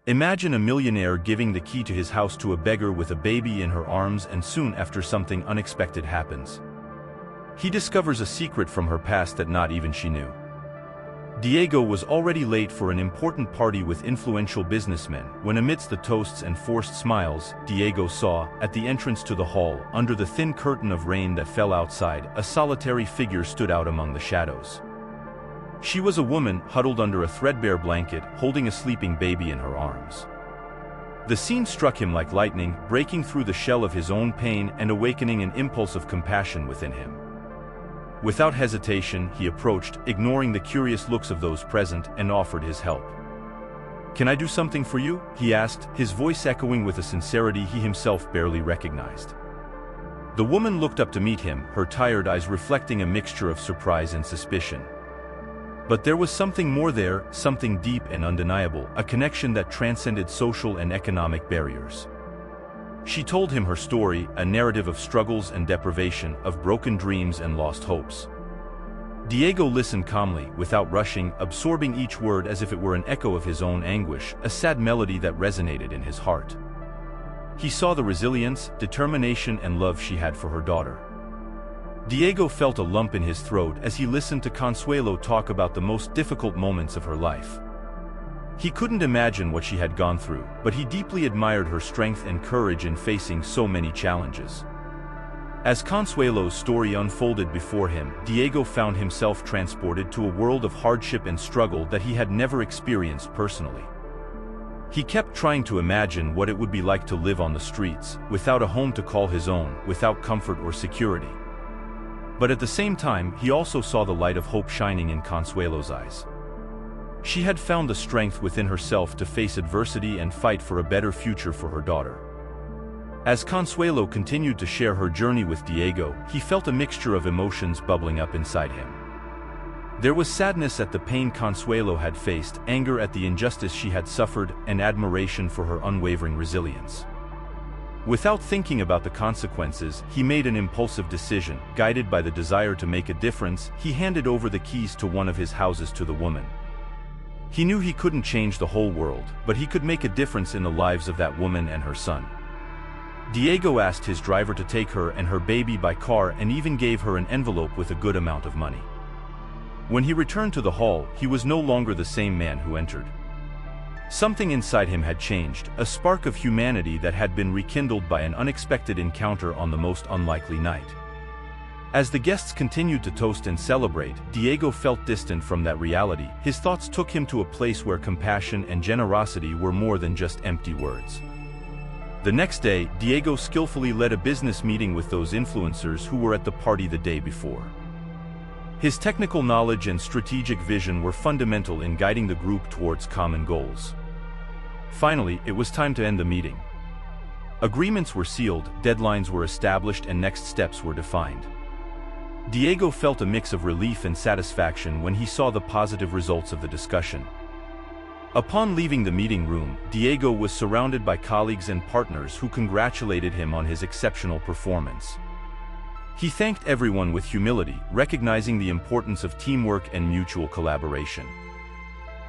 Imagine a millionaire giving the key to his house to a beggar with a baby in her arms, and soon after something unexpected happens. He discovers a secret from her past that not even she knew. Diego was already late for an important party with influential businessmen when, amidst the toasts and forced smiles, Diego saw, at the entrance to the hall, under the thin curtain of rain that fell outside, a solitary figure stood out among the shadows. She was a woman huddled under a threadbare blanket, holding a sleeping baby in her arms. The scene struck him like lightning, breaking through the shell of his own pain and awakening an impulse of compassion within him. Without hesitation, he approached, ignoring the curious looks of those present, and offered his help. "Can I do something for you?" he asked, his voice echoing with a sincerity he himself barely recognized. The woman looked up to meet him, her tired eyes reflecting a mixture of surprise and suspicion. But there was something more there, something deep and undeniable, a connection that transcended social and economic barriers. She told him her story, a narrative of struggles and deprivation, of broken dreams and lost hopes. Diego listened calmly, without rushing, absorbing each word as if it were an echo of his own anguish, a sad melody that resonated in his heart. He saw the resilience, determination, and love she had for her daughter. Diego felt a lump in his throat as he listened to Consuelo talk about the most difficult moments of her life. He couldn't imagine what she had gone through, but he deeply admired her strength and courage in facing so many challenges. As Consuelo's story unfolded before him, Diego found himself transported to a world of hardship and struggle that he had never experienced personally. He kept trying to imagine what it would be like to live on the streets, without a home to call his own, without comfort or security. But at the same time, he also saw the light of hope shining in Consuelo's eyes. She had found the strength within herself to face adversity and fight for a better future for her daughter. As Consuelo continued to share her journey with Diego, he felt a mixture of emotions bubbling up inside him. There was sadness at the pain Consuelo had faced, anger at the injustice she had suffered, and admiration for her unwavering resilience. Without thinking about the consequences, he made an impulsive decision. Guided by the desire to make a difference, he handed over the keys to one of his houses to the woman. He knew he couldn't change the whole world, but he could make a difference in the lives of that woman and her son. Diego asked his driver to take her and her baby by car and even gave her an envelope with a good amount of money. When he returned to the hall, he was no longer the same man who entered. Something inside him had changed, a spark of humanity that had been rekindled by an unexpected encounter on the most unlikely night. As the guests continued to toast and celebrate, Diego felt distant from that reality. His thoughts took him to a place where compassion and generosity were more than just empty words. The next day, Diego skillfully led a business meeting with those influencers who were at the party the day before. His technical knowledge and strategic vision were fundamental in guiding the group towards common goals. Finally, it was time to end the meeting. Agreements were sealed, deadlines were established, and next steps were defined. Diego felt a mix of relief and satisfaction when he saw the positive results of the discussion. Upon leaving the meeting room, Diego was surrounded by colleagues and partners who congratulated him on his exceptional performance. He thanked everyone with humility, recognizing the importance of teamwork and mutual collaboration.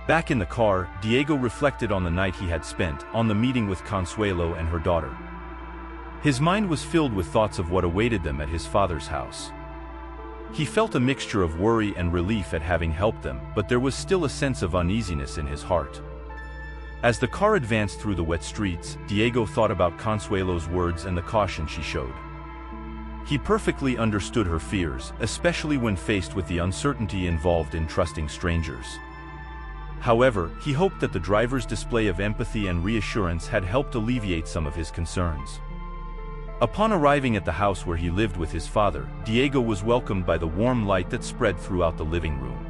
Back in the car, Diego reflected on the night he had spent, on the meeting with Consuelo and her daughter. His mind was filled with thoughts of what awaited them at his father's house. He felt a mixture of worry and relief at having helped them, but there was still a sense of uneasiness in his heart. As the car advanced through the wet streets, Diego thought about Consuelo's words and the caution she showed. He perfectly understood her fears, especially when faced with the uncertainty involved in trusting strangers. However, he hoped that the driver's display of empathy and reassurance had helped alleviate some of his concerns. Upon arriving at the house where he lived with his father, Diego was welcomed by the warm light that spread throughout the living room.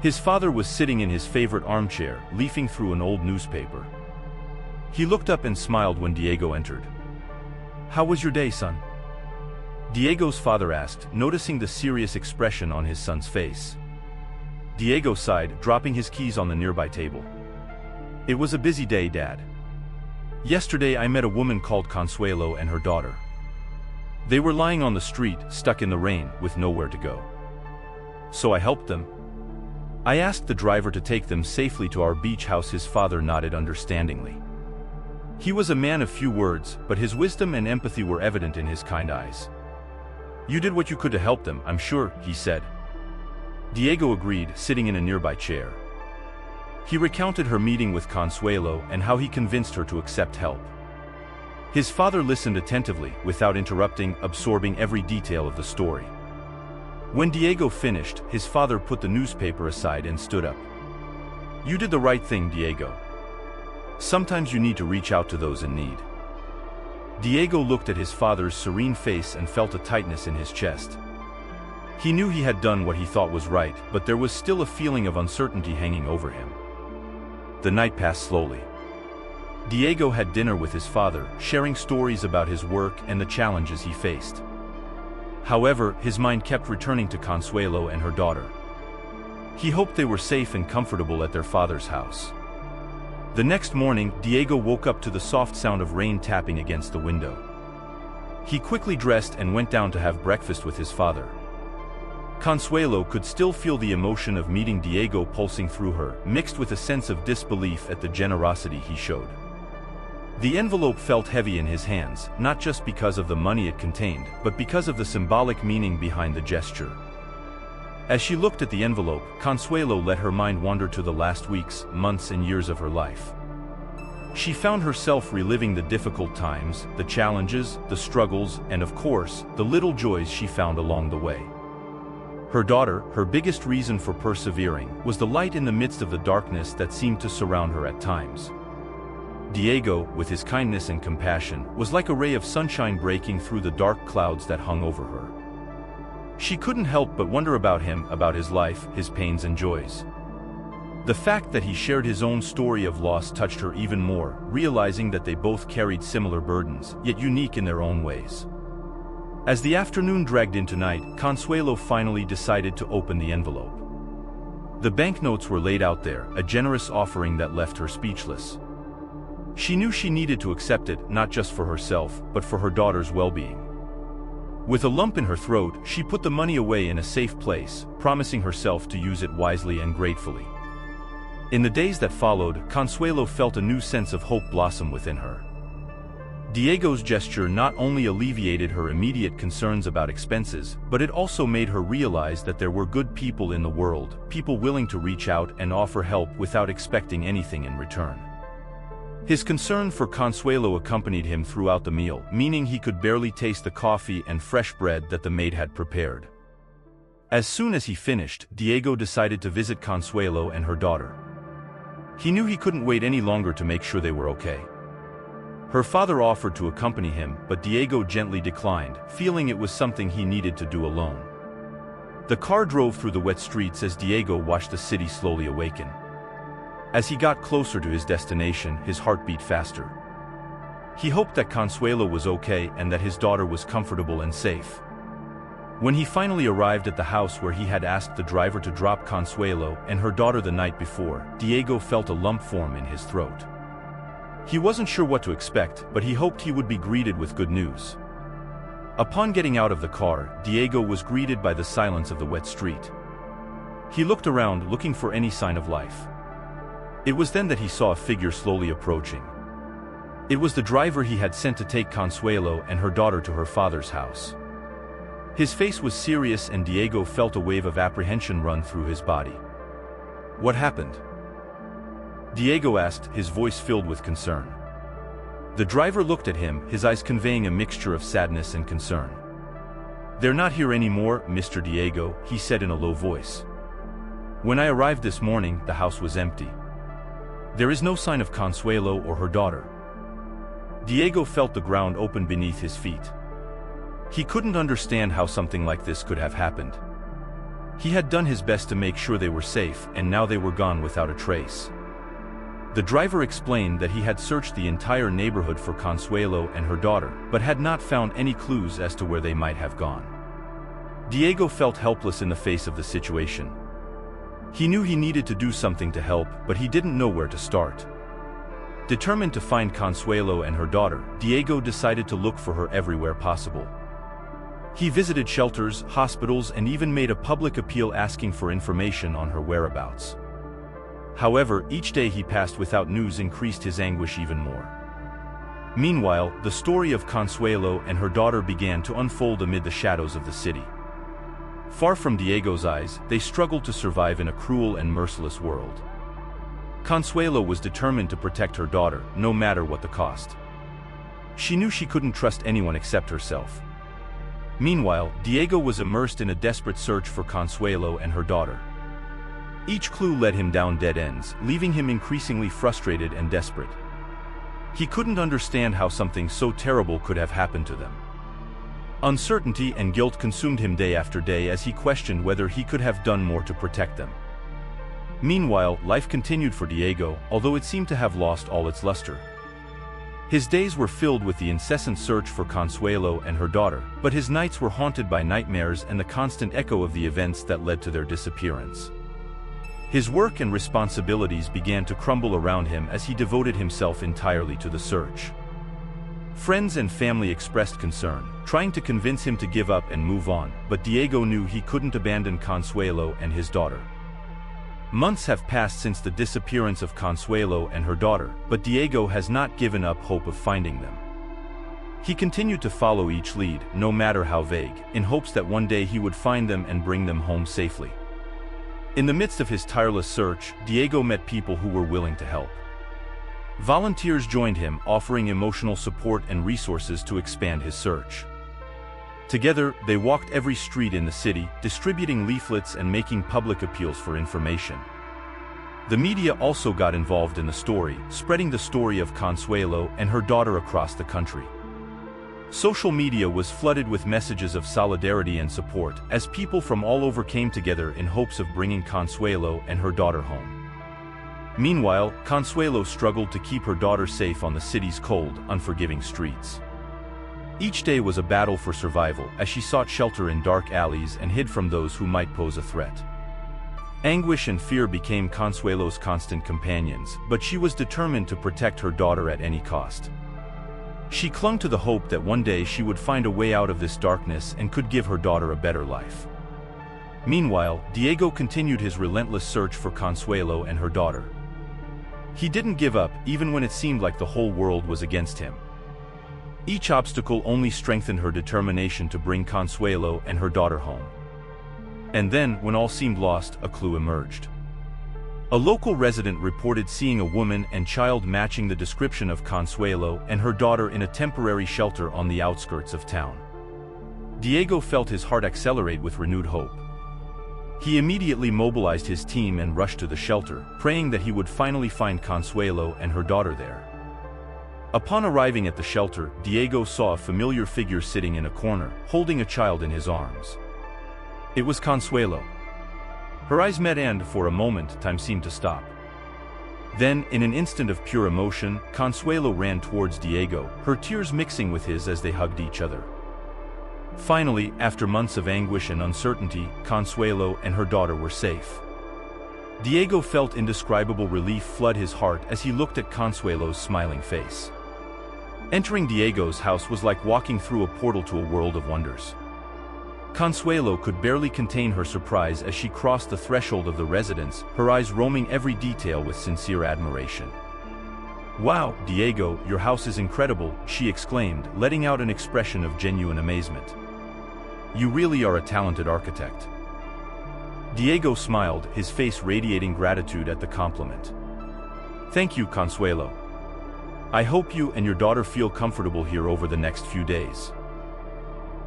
His father was sitting in his favorite armchair, leafing through an old newspaper. He looked up and smiled when Diego entered. "How was your day, son?" Diego's father asked, noticing the serious expression on his son's face. Diego sighed, dropping his keys on the nearby table. "It was a busy day, Dad. Yesterday I met a woman called Consuelo and her daughter. They were lying on the street, stuck in the rain, with nowhere to go. So I helped them. I asked the driver to take them safely to our beach house. His father nodded understandingly. He was a man of few words, but his wisdom and empathy were evident in his kind eyes. You did what you could to help them, I'm sure, he said. Diego agreed, sitting in a nearby chair. He recounted her meeting with Consuelo and how he convinced her to accept help. His father listened attentively, without interrupting, absorbing every detail of the story. When Diego finished, his father put the newspaper aside and stood up. You did the right thing, Diego. Sometimes you need to reach out to those in need. Diego looked at his father's serene face and felt a tightness in his chest. He knew he had done what he thought was right, but there was still a feeling of uncertainty hanging over him. The night passed slowly. Diego had dinner with his father, sharing stories about his work and the challenges he faced. However, his mind kept returning to Consuelo and her daughter. He hoped they were safe and comfortable at their father's house. The next morning, Diego woke up to the soft sound of rain tapping against the window. He quickly dressed and went down to have breakfast with his father. Consuelo could still feel the emotion of meeting Diego pulsing through her, mixed with a sense of disbelief at the generosity he showed. The envelope felt heavy in his hands, not just because of the money it contained, but because of the symbolic meaning behind the gesture. As she looked at the envelope, Consuelo let her mind wander to the last weeks, months, and years of her life. She found herself reliving the difficult times, the challenges, the struggles, and of course, the little joys she found along the way. Her daughter, her biggest reason for persevering, was the light in the midst of the darkness that seemed to surround her at times. Diego, with his kindness and compassion, was like a ray of sunshine breaking through the dark clouds that hung over her. She couldn't help but wonder about him, about his life, his pains and joys. The fact that he shared his own story of loss touched her even more, realizing that they both carried similar burdens, yet unique in their own ways. As the afternoon dragged into night, Consuelo finally decided to open the envelope. The banknotes were laid out there, a generous offering that left her speechless. She knew she needed to accept it, not just for herself, but for her daughter's well-being. With a lump in her throat, she put the money away in a safe place, promising herself to use it wisely and gratefully. In the days that followed, Consuelo felt a new sense of hope blossom within her. Diego's gesture not only alleviated her immediate concerns about expenses, but it also made her realize that there were good people in the world, people willing to reach out and offer help without expecting anything in return. His concern for Consuelo accompanied him throughout the meal, meaning he could barely taste the coffee and fresh bread that the maid had prepared. As soon as he finished, Diego decided to visit Consuelo and her daughter. He knew he couldn't wait any longer to make sure they were okay. Her father offered to accompany him, but Diego gently declined, feeling it was something he needed to do alone. The car drove through the wet streets as Diego watched the city slowly awaken. As he got closer to his destination, his heart beat faster. He hoped that Consuelo was okay and that his daughter was comfortable and safe. When he finally arrived at the house where he had asked the driver to drop Consuelo and her daughter the night before, Diego felt a lump form in his throat. He wasn't sure what to expect, but he hoped he would be greeted with good news. Upon getting out of the car, Diego was greeted by the silence of the wet street. He looked around, looking for any sign of life. It was then that he saw a figure slowly approaching. It was the driver he had sent to take Consuelo and her daughter to her father's house. His face was serious and Diego felt a wave of apprehension run through his body. What happened? Diego asked, his voice filled with concern. The driver looked at him, his eyes conveying a mixture of sadness and concern. "They're not here anymore, Mr. Diego," he said in a low voice. "When I arrived this morning, the house was empty. There is no sign of Consuelo or her daughter." Diego felt the ground open beneath his feet. He couldn't understand how something like this could have happened. He had done his best to make sure they were safe, and now they were gone without a trace. The driver explained that he had searched the entire neighborhood for Consuelo and her daughter, but had not found any clues as to where they might have gone. Diego felt helpless in the face of the situation. He knew he needed to do something to help, but he didn't know where to start. Determined to find Consuelo and her daughter, Diego decided to look for her everywhere possible. He visited shelters, hospitals, and even made a public appeal asking for information on her whereabouts. However, each day he passed without news increased his anguish even more. Meanwhile, the story of Consuelo and her daughter began to unfold amid the shadows of the city. Far from Diego's eyes, they struggled to survive in a cruel and merciless world. Consuelo was determined to protect her daughter, no matter what the cost. She knew she couldn't trust anyone except herself. Meanwhile, Diego was immersed in a desperate search for Consuelo and her daughter. Each clue led him down dead ends, leaving him increasingly frustrated and desperate. He couldn't understand how something so terrible could have happened to them. Uncertainty and guilt consumed him day after day as he questioned whether he could have done more to protect them. Meanwhile, life continued for Diego, although it seemed to have lost all its luster. His days were filled with the incessant search for Consuelo and her daughter, but his nights were haunted by nightmares and the constant echo of the events that led to their disappearance. His work and responsibilities began to crumble around him as he devoted himself entirely to the search. Friends and family expressed concern, trying to convince him to give up and move on, but Diego knew he couldn't abandon Consuelo and his daughter. Months have passed since the disappearance of Consuelo and her daughter, but Diego has not given up hope of finding them. He continued to follow each lead, no matter how vague, in hopes that one day he would find them and bring them home safely. In the midst of his tireless search, Diego met people who were willing to help. Volunteers joined him, offering emotional support and resources to expand his search. Together, they walked every street in the city, distributing leaflets and making public appeals for information. The media also got involved in the story, spreading the story of Consuelo and her daughter across the country. Social media was flooded with messages of solidarity and support, as people from all over came together in hopes of bringing Consuelo and her daughter home. Meanwhile, Consuelo struggled to keep her daughter safe on the city's cold, unforgiving streets. Each day was a battle for survival, as she sought shelter in dark alleys and hid from those who might pose a threat. Anguish and fear became Consuelo's constant companions, but she was determined to protect her daughter at any cost. She clung to the hope that one day she would find a way out of this darkness and could give her daughter a better life. Meanwhile, Diego continued his relentless search for Consuelo and her daughter. He didn't give up, even when it seemed like the whole world was against him. Each obstacle only strengthened her determination to bring Consuelo and her daughter home. And then, when all seemed lost, a clue emerged. A local resident reported seeing a woman and child matching the description of Consuelo and her daughter in a temporary shelter on the outskirts of town. Diego felt his heart accelerate with renewed hope. He immediately mobilized his team and rushed to the shelter, praying that he would finally find Consuelo and her daughter there. Upon arriving at the shelter, Diego saw a familiar figure sitting in a corner, holding a child in his arms. It was Consuelo. Her eyes met and, for a moment, time seemed to stop. Then, in an instant of pure emotion, Consuelo ran towards Diego, her tears mixing with his as they hugged each other. Finally, after months of anguish and uncertainty, Consuelo and her daughter were safe. Diego felt indescribable relief flood his heart as he looked at Consuelo's smiling face. Entering Diego's house was like walking through a portal to a world of wonders. Consuelo could barely contain her surprise as she crossed the threshold of the residence, her eyes roaming every detail with sincere admiration. "Wow, Diego, your house is incredible," she exclaimed, letting out an expression of genuine amazement. "You really are a talented architect." Diego smiled, his face radiating gratitude at the compliment. "Thank you, Consuelo. I hope you and your daughter feel comfortable here over the next few days."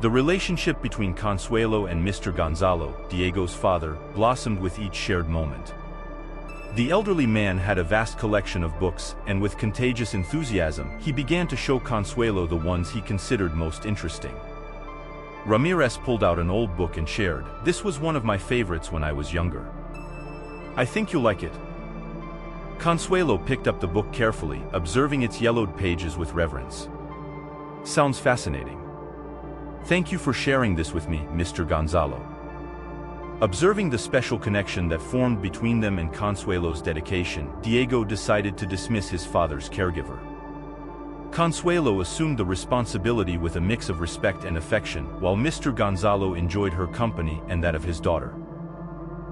The relationship between Consuelo and Mr. Gonzalo, Diego's father, blossomed with each shared moment. The elderly man had a vast collection of books, and with contagious enthusiasm, he began to show Consuelo the ones he considered most interesting. Ramirez pulled out an old book and shared, "This was one of my favorites when I was younger. I think you'll like it." Consuelo picked up the book carefully, observing its yellowed pages with reverence. "Sounds fascinating. Thank you for sharing this with me, Mr. Gonzalo." Observing the special connection that formed between them and Consuelo's dedication, Diego decided to dismiss his father's caregiver. Consuelo assumed the responsibility with a mix of respect and affection, while Mr. Gonzalo enjoyed her company and that of his daughter.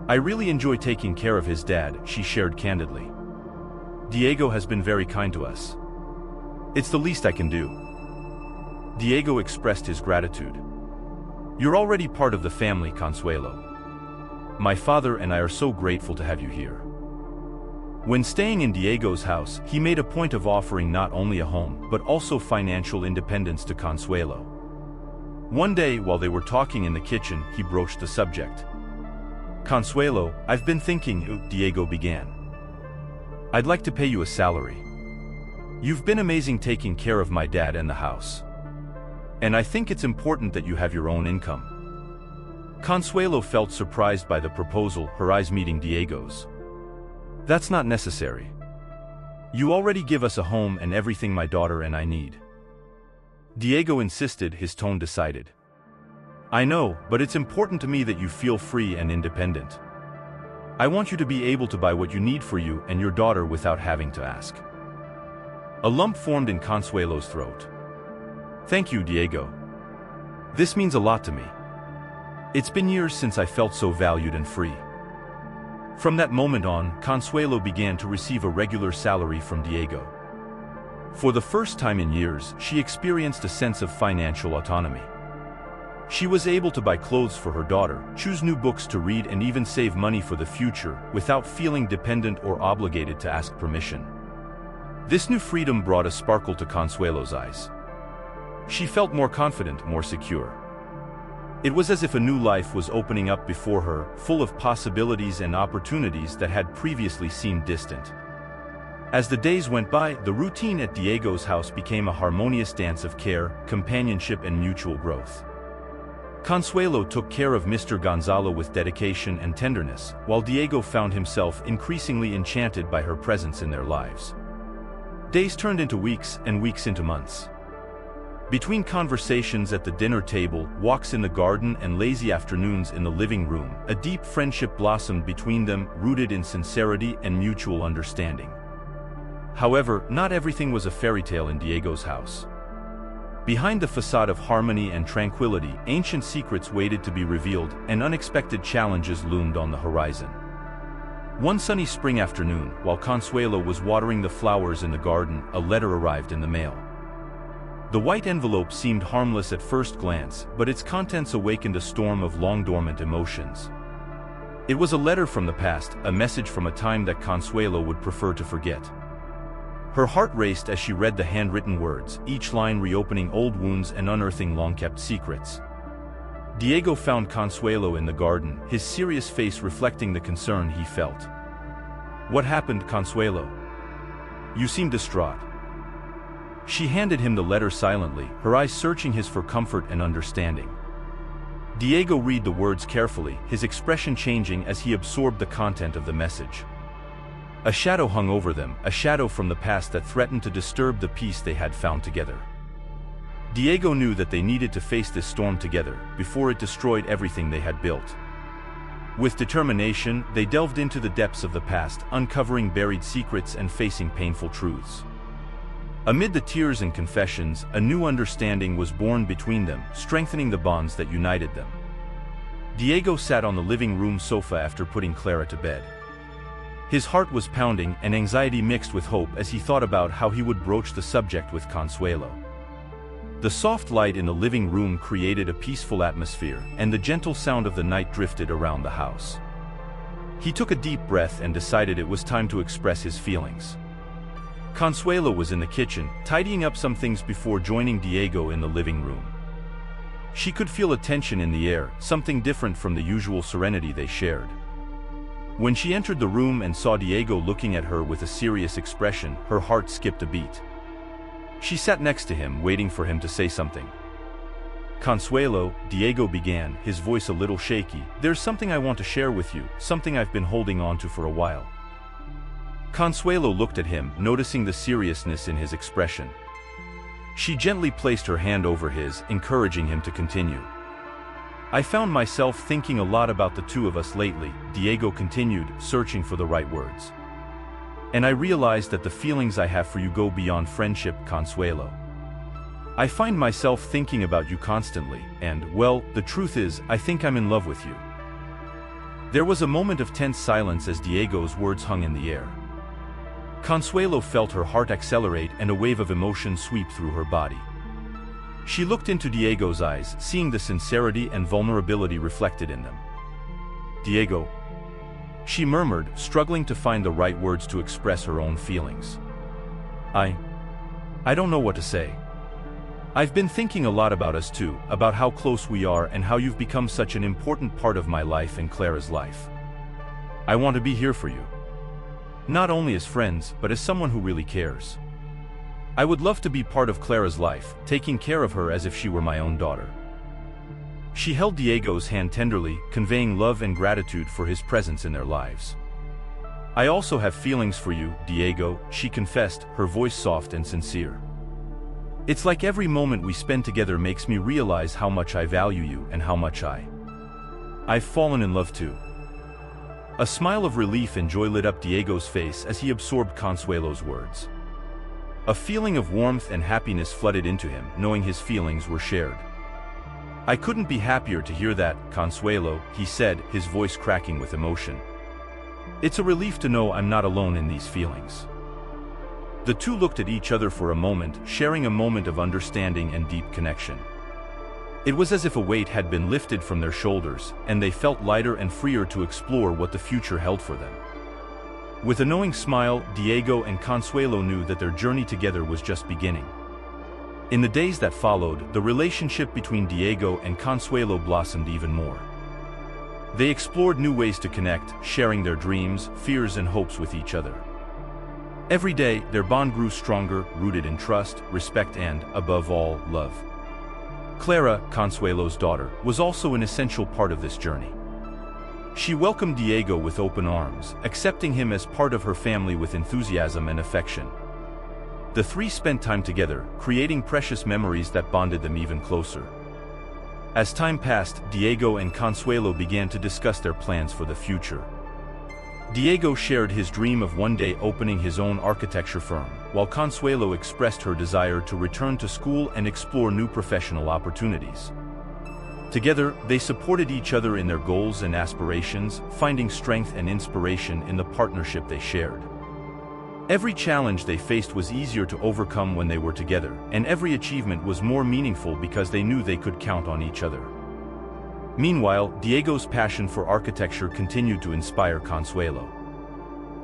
"I really enjoy taking care of his dad," she shared candidly. "Diego has been very kind to us. It's the least I can do." Diego expressed his gratitude. "You're already part of the family, Consuelo. My father and I are so grateful to have you here." When staying in Diego's house, he made a point of offering not only a home, but also financial independence to Consuelo. One day, while they were talking in the kitchen, he broached the subject. "Consuelo, I've been thinking," Diego began. "I'd like to pay you a salary. You've been amazing taking care of my dad and the house. And I think it's important that you have your own income." Consuelo felt surprised by the proposal, her eyes meeting Diego's. "That's not necessary. You already give us a home and everything my daughter and I need." Diego insisted, his tone decided. "I know, but it's important to me that you feel free and independent. I want you to be able to buy what you need for you and your daughter without having to ask." A lump formed in Consuelo's throat. "Thank you, Diego. This means a lot to me. It's been years since I felt so valued and free." From that moment on, Consuelo began to receive a regular salary from Diego. For the first time in years, she experienced a sense of financial autonomy. She was able to buy clothes for her daughter, choose new books to read, and even save money for the future, without feeling dependent or obligated to ask permission. This new freedom brought a sparkle to Consuelo's eyes. She felt more confident, more secure. It was as if a new life was opening up before her, full of possibilities and opportunities that had previously seemed distant. As the days went by, the routine at Diego's house became a harmonious dance of care, companionship, and mutual growth. Consuelo took care of Mr. Gonzalo with dedication and tenderness, while Diego found himself increasingly enchanted by her presence in their lives. Days turned into weeks, and weeks into months. Between conversations at the dinner table, walks in the garden, and lazy afternoons in the living room, a deep friendship blossomed between them, rooted in sincerity and mutual understanding. However, not everything was a fairy tale in Diego's house. Behind the facade of harmony and tranquility, ancient secrets waited to be revealed, and unexpected challenges loomed on the horizon. One sunny spring afternoon, while Consuelo was watering the flowers in the garden, a letter arrived in the mail. The white envelope seemed harmless at first glance, but its contents awakened a storm of long-dormant emotions. It was a letter from the past, a message from a time that Consuelo would prefer to forget. Her heart raced as she read the handwritten words, each line reopening old wounds and unearthing long-kept secrets. Diego found Consuelo in the garden, his serious face reflecting the concern he felt. "What happened, Consuelo? You seem distraught." She handed him the letter silently, her eyes searching his for comfort and understanding. Diego read the words carefully, his expression changing as he absorbed the content of the message. A shadow hung over them, a shadow from the past that threatened to disturb the peace they had found together. Diego knew that they needed to face this storm together, before it destroyed everything they had built. With determination, they delved into the depths of the past, uncovering buried secrets and facing painful truths. Amid the tears and confessions, a new understanding was born between them, strengthening the bonds that united them. Diego sat on the living room sofa after putting Clara to bed. His heart was pounding, and anxiety mixed with hope as he thought about how he would broach the subject with Consuelo. The soft light in the living room created a peaceful atmosphere, and the gentle sound of the night drifted around the house. He took a deep breath and decided it was time to express his feelings. Consuelo was in the kitchen, tidying up some things before joining Diego in the living room. She could feel a tension in the air, something different from the usual serenity they shared. When she entered the room and saw Diego looking at her with a serious expression, her heart skipped a beat. She sat next to him, waiting for him to say something. "Consuelo," Diego began, his voice a little shaky, "there's something I want to share with you, something I've been holding on to for a while." Consuelo looked at him, noticing the seriousness in his expression. She gently placed her hand over his, encouraging him to continue. "I found myself thinking a lot about the two of us lately," Diego continued, searching for the right words. And I realize that the feelings I have for you go beyond friendship, Consuelo. I find myself thinking about you constantly, and, well, the truth is, I think I'm in love with you." There was a moment of tense silence as Diego's words hung in the air. Consuelo felt her heart accelerate and a wave of emotion sweep through her body. She looked into Diego's eyes, seeing the sincerity and vulnerability reflected in them. "Diego," she murmured, struggling to find the right words to express her own feelings. I don't know what to say. I've been thinking a lot about us too, about how close we are and how you've become such an important part of my life and Clara's life. I want to be here for you. Not only as friends, but as someone who really cares. I would love to be part of Clara's life, taking care of her as if she were my own daughter." She held Diego's hand tenderly, conveying love and gratitude for his presence in their lives. "I also have feelings for you, Diego," she confessed, her voice soft and sincere. "It's like every moment we spend together makes me realize how much I value you and how much I've fallen in love too." A smile of relief and joy lit up Diego's face as he absorbed Consuelo's words. A feeling of warmth and happiness flooded into him, knowing his feelings were shared. "I couldn't be happier to hear that, Consuelo," he said, his voice cracking with emotion. "It's a relief to know I'm not alone in these feelings." The two looked at each other for a moment, sharing a moment of understanding and deep connection. It was as if a weight had been lifted from their shoulders, and they felt lighter and freer to explore what the future held for them. With a knowing smile, Diego and Consuelo knew that their journey together was just beginning. In the days that followed, the relationship between Diego and Consuelo blossomed even more. They explored new ways to connect, sharing their dreams, fears, and hopes with each other. Every day, their bond grew stronger, rooted in trust, respect, and, above all, love. Clara, Consuelo's daughter, was also an essential part of this journey. She welcomed Diego with open arms, accepting him as part of her family with enthusiasm and affection. The three spent time together, creating precious memories that bonded them even closer. As time passed, Diego and Consuelo began to discuss their plans for the future. Diego shared his dream of one day opening his own architecture firm, while Consuelo expressed her desire to return to school and explore new professional opportunities. Together, they supported each other in their goals and aspirations, finding strength and inspiration in the partnership they shared. Every challenge they faced was easier to overcome when they were together, and every achievement was more meaningful because they knew they could count on each other. Meanwhile, Diego's passion for architecture continued to inspire Consuelo.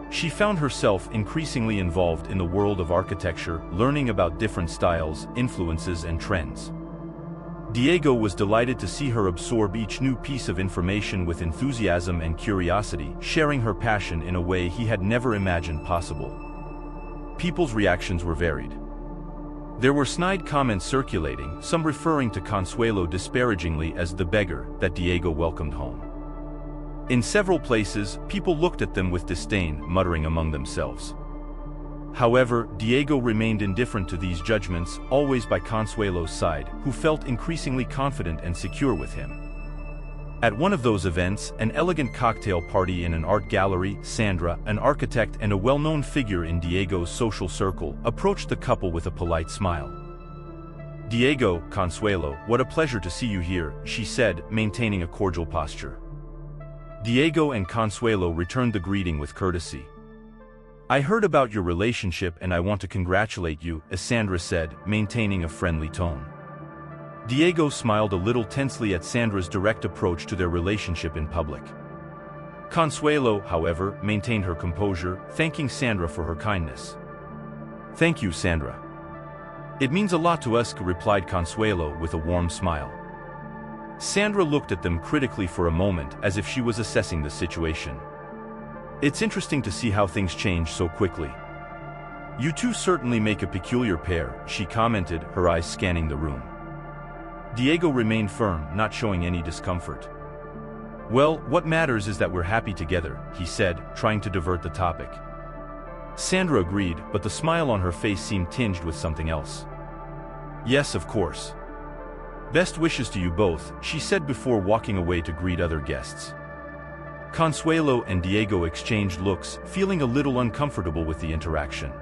She found herself increasingly involved in the world of architecture, learning about different styles, influences, and trends. Diego was delighted to see her absorb each new piece of information with enthusiasm and curiosity, sharing her passion in a way he had never imagined possible. People's reactions were varied. There were snide comments circulating, some referring to Consuelo disparagingly as the beggar that Diego welcomed home. In several places, people looked at them with disdain, muttering among themselves. However, Diego remained indifferent to these judgments, always by Consuelo's side, who felt increasingly confident and secure with him. At one of those events, an elegant cocktail party in an art gallery, Sandra, an architect and a well-known figure in Diego's social circle, approached the couple with a polite smile. "Diego, Consuelo, what a pleasure to see you here," she said, maintaining a cordial posture. Diego and Consuelo returned the greeting with courtesy. "I heard about your relationship and I want to congratulate you," Sandra said, maintaining a friendly tone. Diego smiled a little tensely at Sandra's direct approach to their relationship in public. Consuelo, however, maintained her composure, thanking Sandra for her kindness. "Thank you, Sandra. It means a lot to us," replied Consuelo with a warm smile. Sandra looked at them critically for a moment, as if she was assessing the situation. "It's interesting to see how things change so quickly. You two certainly make a peculiar pair," she commented, her eyes scanning the room. Diego remained firm, not showing any discomfort. "Well, what matters is that we're happy together," he said, trying to divert the topic. Sandra agreed, but the smile on her face seemed tinged with something else. "Yes, of course. Best wishes to you both," she said before walking away to greet other guests. Consuelo and Diego exchanged looks, feeling a little uncomfortable with the interaction.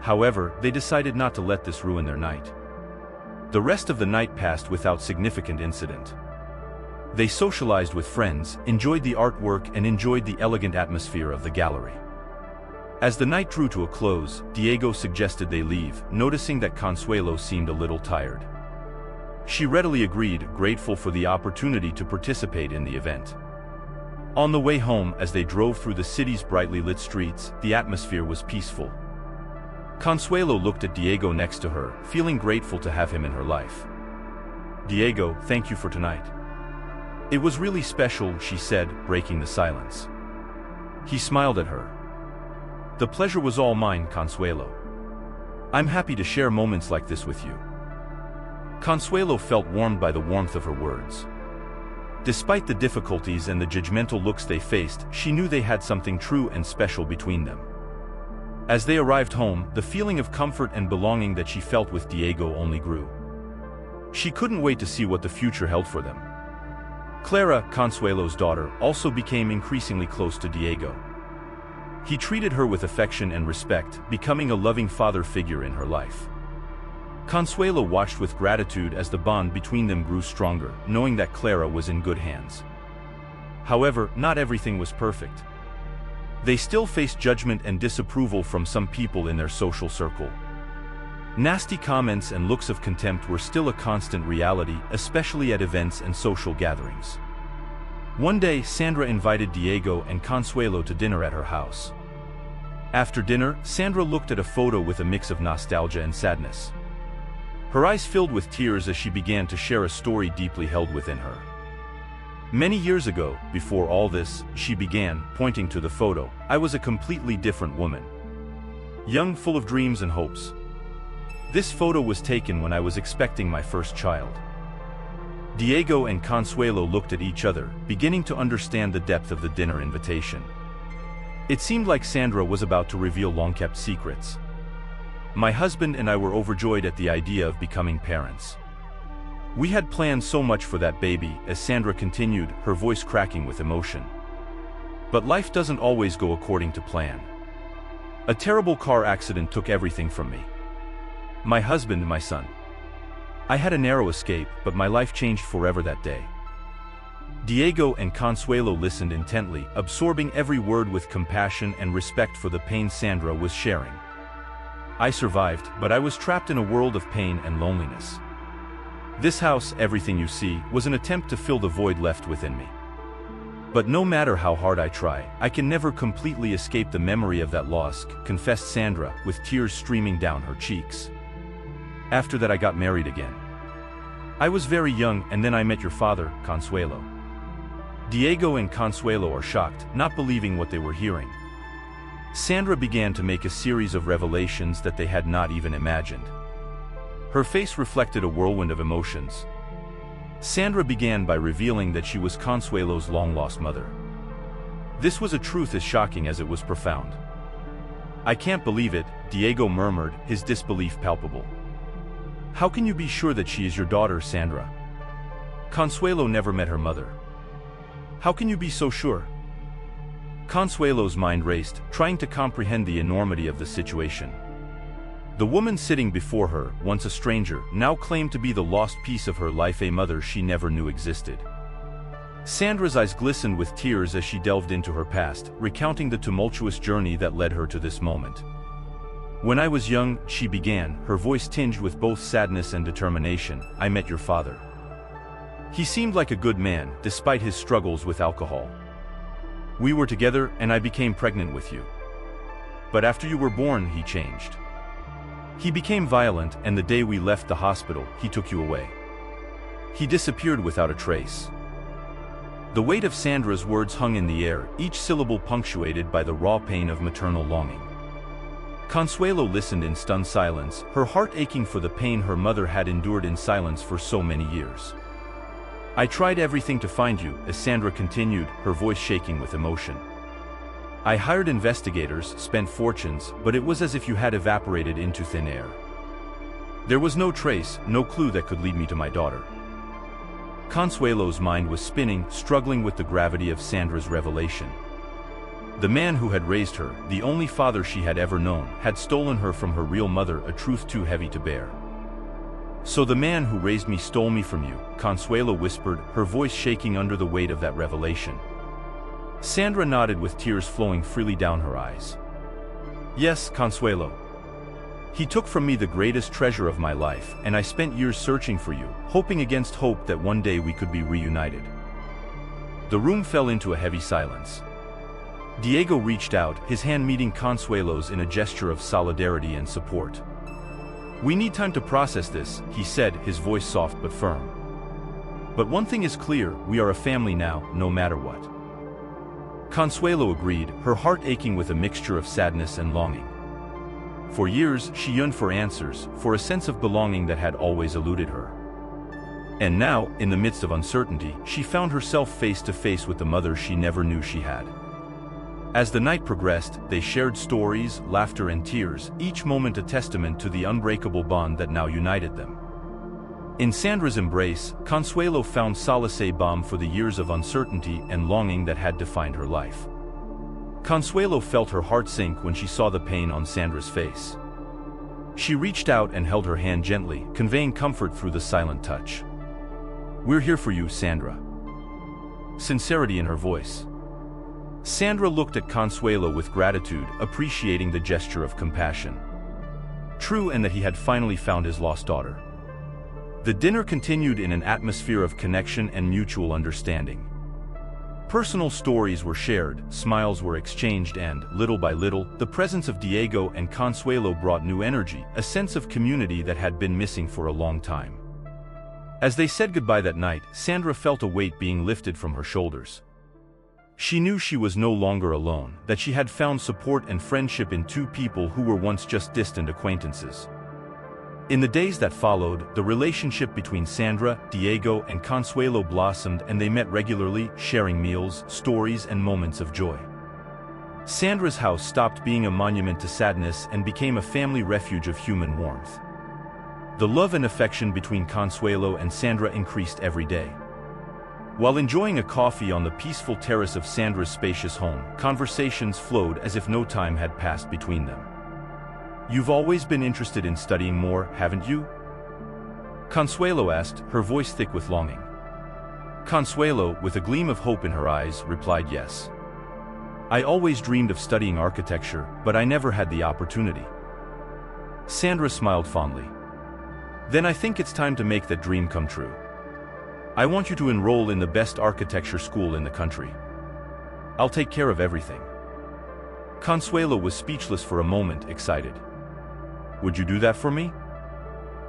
However, they decided not to let this ruin their night. The rest of the night passed without significant incident. They socialized with friends, enjoyed the artwork, and enjoyed the elegant atmosphere of the gallery. As the night drew to a close, Diego suggested they leave, noticing that Consuelo seemed a little tired. She readily agreed, grateful for the opportunity to participate in the event. On the way home, as they drove through the city's brightly lit streets, the atmosphere was peaceful. Consuelo looked at Diego next to her, feeling grateful to have him in her life. "Diego, thank you for tonight. It was really special," she said, breaking the silence. He smiled at her. "The pleasure was all mine, Consuelo. I'm happy to share moments like this with you." Consuelo felt warmed by the warmth of her words. Despite the difficulties and the judgmental looks they faced, she knew they had something true and special between them. As they arrived home, the feeling of comfort and belonging that she felt with Diego only grew. She couldn't wait to see what the future held for them. Clara, Consuelo's daughter, also became increasingly close to Diego. He treated her with affection and respect, becoming a loving father figure in her life. Consuelo watched with gratitude as the bond between them grew stronger, knowing that Clara was in good hands. However, not everything was perfect. They still faced judgment and disapproval from some people in their social circle. Nasty comments and looks of contempt were still a constant reality, especially at events and social gatherings. One day, Sandra invited Diego and Consuelo to dinner at her house. After dinner, Sandra looked at a photo with a mix of nostalgia and sadness. Her eyes filled with tears as she began to share a story deeply held within her. "Many years ago, before all this," she began, pointing to the photo, "I was a completely different woman. Young, full of dreams and hopes. This photo was taken when I was expecting my first child." Diego and Consuelo looked at each other, beginning to understand the depth of the dinner invitation. It seemed like Sandra was about to reveal long-kept secrets. "My husband and I were overjoyed at the idea of becoming parents. We had planned so much for that baby," as Sandra continued, her voice cracking with emotion. "But life doesn't always go according to plan. A terrible car accident took everything from me. My husband and my son. I had a narrow escape, but my life changed forever that day." Diego and Consuelo listened intently, absorbing every word with compassion and respect for the pain Sandra was sharing. "I survived, but I was trapped in a world of pain and loneliness. This house, everything you see, was an attempt to fill the void left within me. But no matter how hard I try, I can never completely escape the memory of that loss," confessed Sandra, with tears streaming down her cheeks. "After that I got married again. I was very young, and then I met your father, Consuelo." Diego and Consuelo are shocked, not believing what they were hearing. Sandra began to make a series of revelations that they had not even imagined. Her face reflected a whirlwind of emotions. Sandra began by revealing that she was Consuelo's long-lost mother. This was a truth as shocking as it was profound. "I can't believe it," Diego murmured, his disbelief palpable. "How can you be sure that she is your daughter, Sandra? Consuelo never met her mother. How can you be so sure?" Consuelo's mind raced, trying to comprehend the enormity of the situation. The woman sitting before her, once a stranger, now claimed to be the lost piece of her life, a mother she never knew existed. Sandra's eyes glistened with tears as she delved into her past, recounting the tumultuous journey that led her to this moment. "When I was young," she began, her voice tinged with both sadness and determination, "I met your father. He seemed like a good man, despite his struggles with alcohol. We were together, and I became pregnant with you. But after you were born, he changed. He became violent, and the day we left the hospital, he took you away. He disappeared without a trace." The weight of Sandra's words hung in the air, each syllable punctuated by the raw pain of maternal longing. Consuelo listened in stunned silence, her heart aching for the pain her mother had endured in silence for so many years. "I tried everything to find you," as Sandra continued, her voice shaking with emotion. "I hired investigators, spent fortunes, but it was as if you had evaporated into thin air. There was no trace, no clue that could lead me to my daughter. Consuelo's mind was spinning, struggling with the gravity of Sandra's revelation. The man who had raised her, the only father she had ever known, had stolen her from her real mother, a truth too heavy to bear. "So the man who raised me stole me from you," Consuelo whispered, her voice shaking under the weight of that revelation. Sandra nodded with tears flowing freely down her eyes. "Yes, Consuelo. He took from me the greatest treasure of my life, and I spent years searching for you, hoping against hope that one day we could be reunited." The room fell into a heavy silence. Diego reached out, his hand meeting Consuelo's in a gesture of solidarity and support. "We need time to process this," he said, his voice soft but firm. "But one thing is clear, we are a family now, no matter what." Consuelo agreed, her heart aching with a mixture of sadness and longing. For years, she yearned for answers, for a sense of belonging that had always eluded her. And now, in the midst of uncertainty, she found herself face to face with the mother she never knew she had. As the night progressed, they shared stories, laughter and tears, each moment a testament to the unbreakable bond that now united them. In Sandra's embrace, Consuelo found solace, balm for the years of uncertainty and longing that had defined her life. Consuelo felt her heart sink when she saw the pain on Sandra's face. She reached out and held her hand gently, conveying comfort through the silent touch. "We're here for you, Sandra." Sincerity in her voice. Sandra looked at Consuelo with gratitude, appreciating the gesture of compassion. True, and that he had finally found his lost daughter. The dinner continued in an atmosphere of connection and mutual understanding. Personal stories were shared, smiles were exchanged, and, little by little, the presence of Diego and Consuelo brought new energy, a sense of community that had been missing for a long time. As they said goodbye that night, Sandra felt a weight being lifted from her shoulders. She knew she was no longer alone, that she had found support and friendship in two people who were once just distant acquaintances. In the days that followed, the relationship between Sandra, Diego, and Consuelo blossomed, and they met regularly, sharing meals, stories, and moments of joy. Sandra's house stopped being a monument to sadness and became a family refuge of human warmth. The love and affection between Consuelo and Sandra increased every day. While enjoying a coffee on the peaceful terrace of Sandra's spacious home, conversations flowed as if no time had passed between them. "You've always been interested in studying more, haven't you?" Consuelo asked, her voice thick with longing. Consuelo, with a gleam of hope in her eyes, replied yes. "I always dreamed of studying architecture, but I never had the opportunity." Sandra smiled fondly. "Then I think it's time to make that dream come true. I want you to enroll in the best architecture school in the country. I'll take care of everything." Consuelo was speechless for a moment, excited. "Would you do that for me?"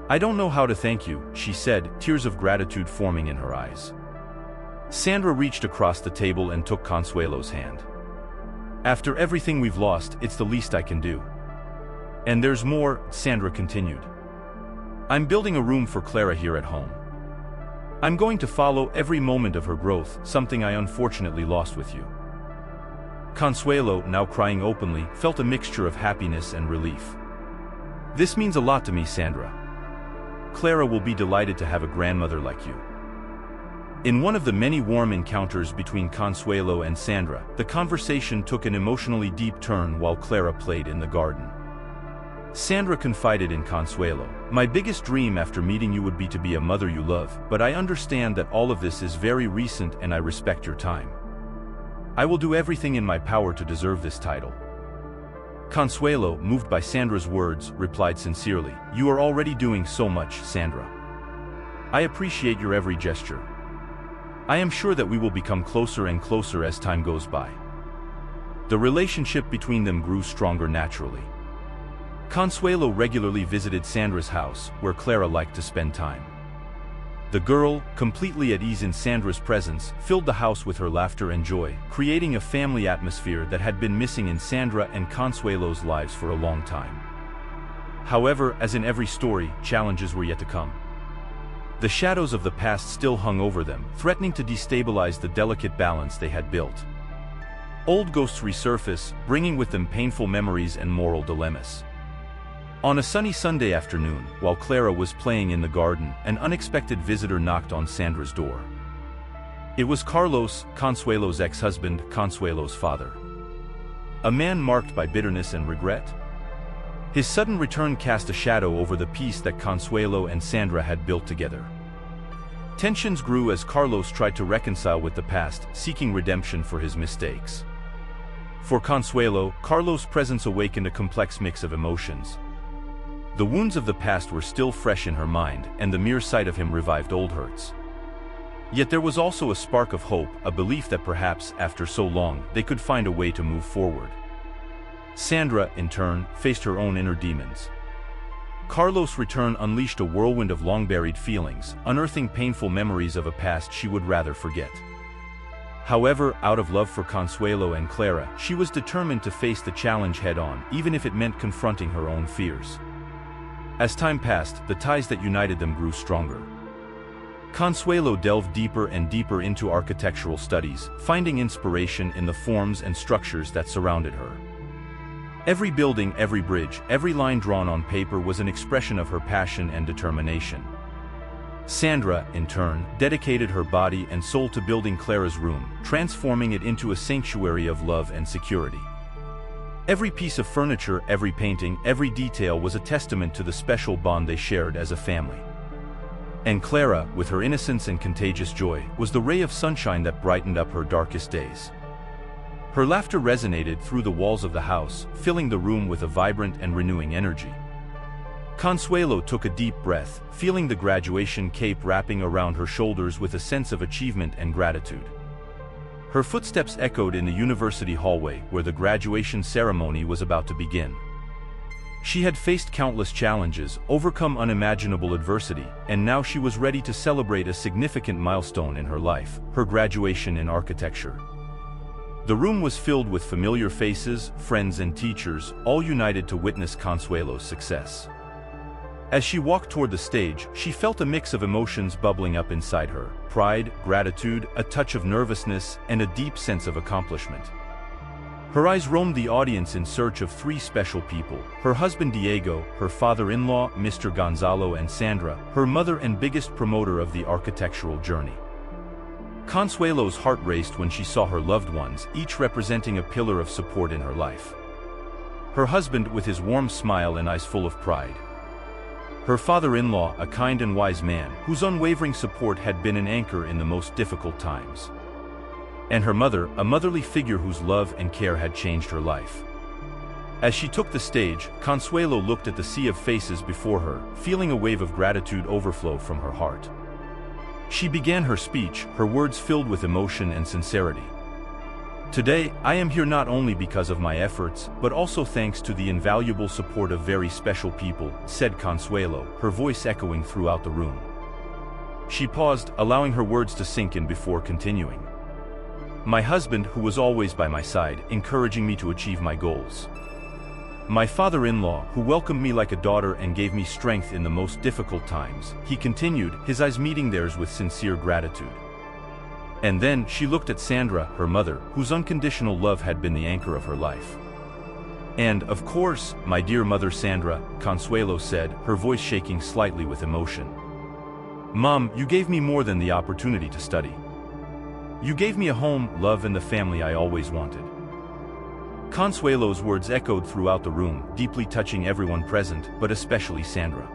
"I don't know how to thank you," she said, tears of gratitude forming in her eyes. Sandra reached across the table and took Consuelo's hand. "After everything we've lost, it's the least I can do." "And there's more," Sandra continued. "I'm building a room for Clara here at home. I'm going to follow every moment of her growth, something I unfortunately lost with you." Consuelo, now crying openly, felt a mixture of happiness and relief. "This means a lot to me, Sandra. Clara will be delighted to have a grandmother like you." In one of the many warm encounters between Consuelo and Sandra, the conversation took an emotionally deep turn while Clara played in the garden. Sandra confided in Consuelo, "My biggest dream after meeting you would be to be a mother you love, but I understand that all of this is very recent and I respect your time. I will do everything in my power to deserve this title." Consuelo, moved by Sandra's words, replied sincerely, "You are already doing so much, Sandra. I appreciate your every gesture. I am sure that we will become closer and closer as time goes by." The relationship between them grew stronger naturally. Consuelo regularly visited Sandra's house, where Clara liked to spend time. The girl, completely at ease in Sandra's presence, filled the house with her laughter and joy, creating a family atmosphere that had been missing in Sandra and Consuelo's lives for a long time. However, as in every story, challenges were yet to come. The shadows of the past still hung over them, threatening to destabilize the delicate balance they had built. Old ghosts resurface, bringing with them painful memories and moral dilemmas. On a sunny Sunday afternoon, while Clara was playing in the garden, an unexpected visitor knocked on Sandra's door. It was Carlos, Consuelo's ex-husband, Consuelo's father. A man marked by bitterness and regret. His sudden return cast a shadow over the peace that Consuelo and Sandra had built together. Tensions grew as Carlos tried to reconcile with the past, seeking redemption for his mistakes. For Consuelo, Carlos' presence awakened a complex mix of emotions. The wounds of the past were still fresh in her mind, and the mere sight of him revived old hurts. Yet there was also a spark of hope, a belief that perhaps, after so long, they could find a way to move forward. Sandra, in turn, faced her own inner demons. Carlos' return unleashed a whirlwind of long-buried feelings, unearthing painful memories of a past she would rather forget. However, out of love for Consuelo and Clara, she was determined to face the challenge head-on, even if it meant confronting her own fears. As time passed, the ties that united them grew stronger. Consuelo delved deeper and deeper into architectural studies, finding inspiration in the forms and structures that surrounded her. Every building, every bridge, every line drawn on paper was an expression of her passion and determination. Sandra, in turn, dedicated her body and soul to building Clara's room, transforming it into a sanctuary of love and security. Every piece of furniture, every painting, every detail was a testament to the special bond they shared as a family. And Clara, with her innocence and contagious joy, was the ray of sunshine that brightened up her darkest days. Her laughter resonated through the walls of the house, filling the room with a vibrant and renewing energy. Consuelo took a deep breath, feeling the graduation cape wrapping around her shoulders with a sense of achievement and gratitude. Her footsteps echoed in the university hallway where the graduation ceremony was about to begin. She had faced countless challenges, overcome unimaginable adversity, and now she was ready to celebrate a significant milestone in her life, her graduation in architecture. The room was filled with familiar faces, friends and teachers, all united to witness Consuelo's success. As she walked toward the stage, she felt a mix of emotions bubbling up inside her: pride, gratitude, a touch of nervousness, and a deep sense of accomplishment. Her eyes roamed the audience in search of three special people: her husband Diego, her father-in-law, Mr. Gonzalo, and Sandra, her mother and biggest promoter of the architectural journey. Consuelo's heart raced when she saw her loved ones, each representing a pillar of support in her life. Her husband with his warm smile and eyes full of pride. Her father-in-law, a kind and wise man, whose unwavering support had been an anchor in the most difficult times. And her mother, a motherly figure whose love and care had changed her life. As she took the stage, Consuelo looked at the sea of faces before her, feeling a wave of gratitude overflow from her heart. She began her speech, her words filled with emotion and sincerity. "Today, I am here not only because of my efforts, but also thanks to the invaluable support of very special people," said Consuelo, her voice echoing throughout the room. She paused, allowing her words to sink in before continuing. "My husband, who was always by my side, encouraging me to achieve my goals. My father-in-law, who welcomed me like a daughter and gave me strength in the most difficult times," he continued, his eyes meeting theirs with sincere gratitude. And then she looked at Sandra, her mother, whose unconditional love had been the anchor of her life. "And, of course, my dear mother Sandra," Consuelo said, her voice shaking slightly with emotion. "Mom, you gave me more than the opportunity to study. You gave me a home, love, and the family I always wanted." Consuelo's words echoed throughout the room, deeply touching everyone present, but especially Sandra.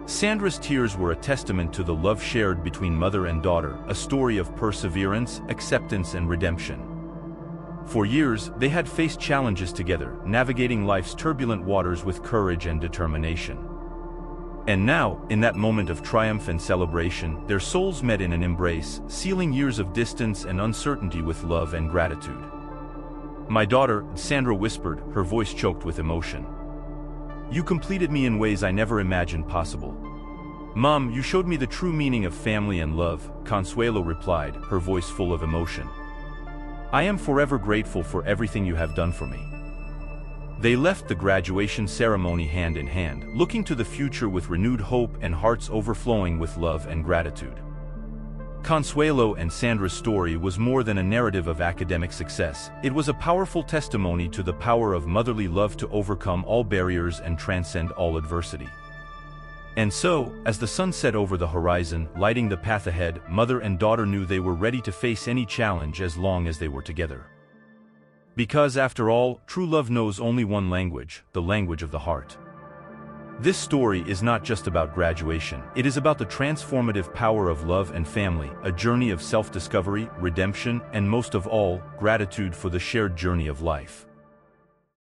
Sandra's tears were a testament to the love shared between mother and daughter, a story of perseverance, acceptance, and redemption. For years, they had faced challenges together, navigating life's turbulent waters with courage and determination. And now, in that moment of triumph and celebration, their souls met in an embrace, sealing years of distance and uncertainty with love and gratitude. "My daughter," Sandra whispered, her voice choked with emotion. "You completed me in ways I never imagined possible." "Mom, you showed me the true meaning of family and love," Consuelo replied, her voice full of emotion. "I am forever grateful for everything you have done for me." They left the graduation ceremony hand in hand, looking to the future with renewed hope and hearts overflowing with love and gratitude. Consuelo and Sandra's story was more than a narrative of academic success. It was a powerful testimony to the power of motherly love to overcome all barriers and transcend all adversity. And so, as the sun set over the horizon, lighting the path ahead, mother and daughter knew they were ready to face any challenge as long as they were together. Because, after all, true love knows only one language, the language of the heart. This story is not just about graduation. It is about the transformative power of love and family, a journey of self-discovery, redemption, and most of all, gratitude for the shared journey of life.